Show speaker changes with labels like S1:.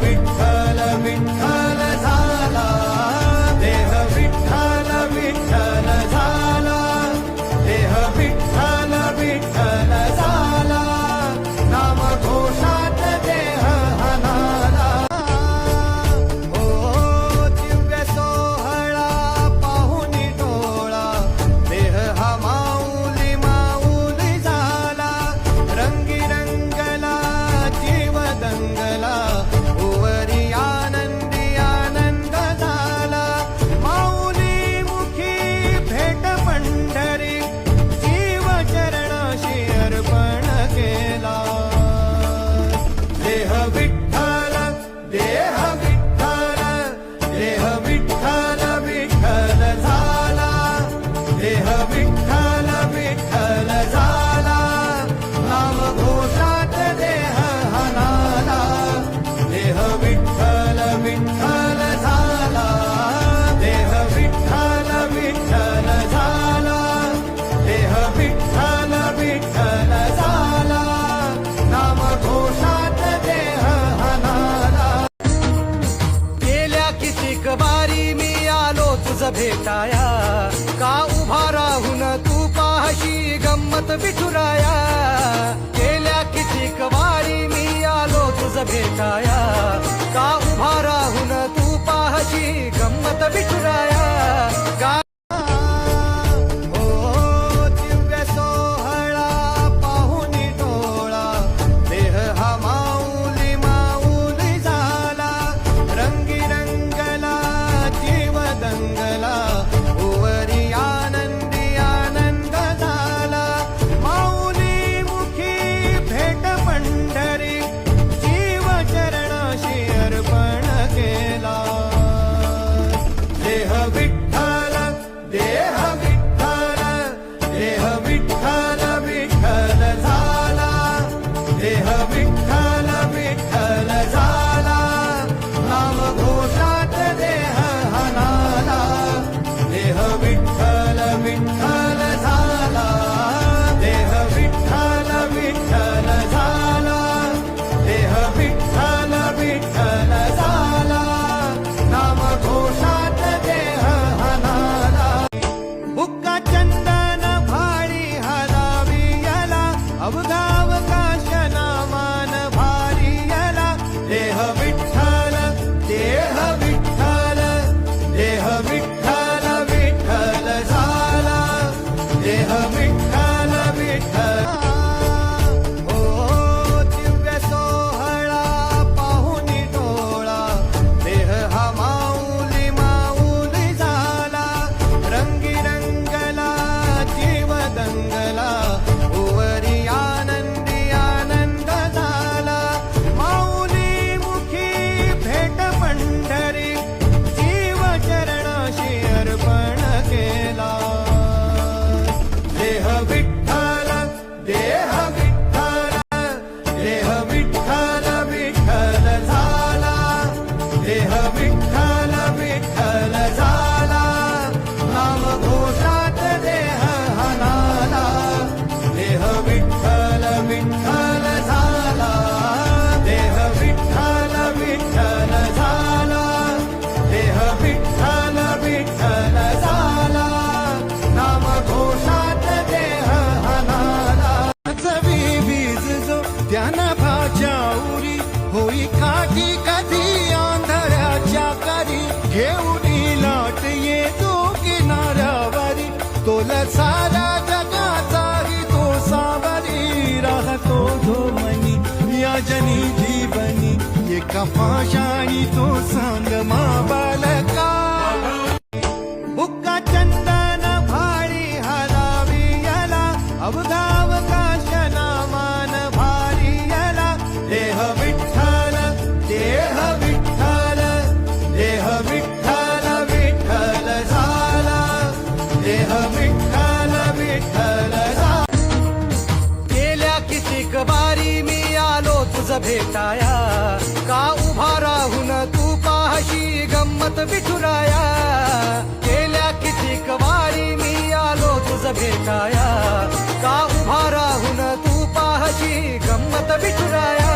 S1: विठ्ठल विठ्ठल झाला, देह विठ्ठल विठ्ठल झाला, देह विठ्ठल विठ्ठल झाला, नाम घोषात देह हनाला. ओ दिव्य सोहळा पाहुनी डोळा, देह हा माऊली माऊली झाला, रंगी रंगला जीव दंगला, उवरी आनंदी आनंद झाला, माऊली मुखी भेट पंढरी, जीव चरणाशी अर्पण केला. देह विठ्ठल देह विठ्ठल, देह विठ्ठल विठ्ठल झाला, देह विठ्ठल विठ्ठल झाला, नाम घोषात देह हनाला. देह विठ्ठल विठ्ठल झाला, देह विठ्ठल विठ्ठल झाला, देह विठ्ठल विठ्ठल झाला, नाम घोषात देह हनाला. गेल्या कितीक वारी मी आलो तुझ भेटाया, का उभा राहून तू पाहशी गंमत विठुराया. गेल्या कितीक वारी मी आलो तुझ भेटाया, का उभा राहून तू पाहशी गंमत विठुराया. ओ दिव्य सोहळा पाहुनी डोळा, देह हा माऊली माऊली झाला, रंगी रंगला जीव दंगला, उवरी आनंदी आनंद झाला, माऊली मुखी भेट पंढरी, जीव चरणाशी अर्पण केला. देह विठ्ठल देह विठ्ठल, देह विठ्ठल विठ्ठल झाला, देह विठ्ठल विठ्ठल झाला, नाम घोषात देह हनाला. देह विठ्ठल विठ्ठल झाला, देह विठ्ठल विठ्ठल झाला, देह विठ्ठल विठ्ठल झाला, नाम घोषात देह हनाला. बुक्का चंदन भारी हलावी याला, अवघाव काश नामान भारी याला. देह विठ्ठल देह विठ्ठल, देह विठ्ठल विठ्ठल झाला, देह विठ्ठल विठ्ठल. ओ दिव्य सोहळा पाहुनी डोळा, देह हा माऊली माऊली झाला, रंगी रंगला जीव दंगला, उवरी आनंदी आनंद झाला, माऊली मुखी भेट पंढरी, जीव चरणाशी अर्पण केला. देह विठ्ठल देह विठ्ठल, देह विठ्ठल विठ्ठल झाला, देह विठ्ठल विठ्ठल झाला, नाम घोषात देह हनाला. देह विठ्ठल विठ्ठल झाला, देह विठ्ठल विठ्ठल झाला, देह विठ्ठल विठ्ठल झाला, नाम घोषात देह हनाला. चवी बीज जो त्याना भाच्या उरी, होई काठी कधी आंधळ्याच्या करी, घेऊन लाट येतो किनाऱ्यावरी, तोल सारा जगाचाही तो सावरी, राहतो धोमनी या जनी जीवनी, एका पाशाणी तो सांग मा बालका. बुक्का चंदन भारी हलावी याला, अवघाव काश नामान भारी याला. देह विठ्ठल देह विठ्ठल, देह विठ्ठल विठ्ठल झाला, देह विठ्ठल विठ्ठल झाला. गेल्या कितीक वारी मी आलो तुझ भेटाया, का उभा राहून तू पाहशी गंमत विठुराया. गेल्या कितीक वारी मी आलो तुझ भेटाया, का उभा राहून तू पाहशी गंमत विठुराया.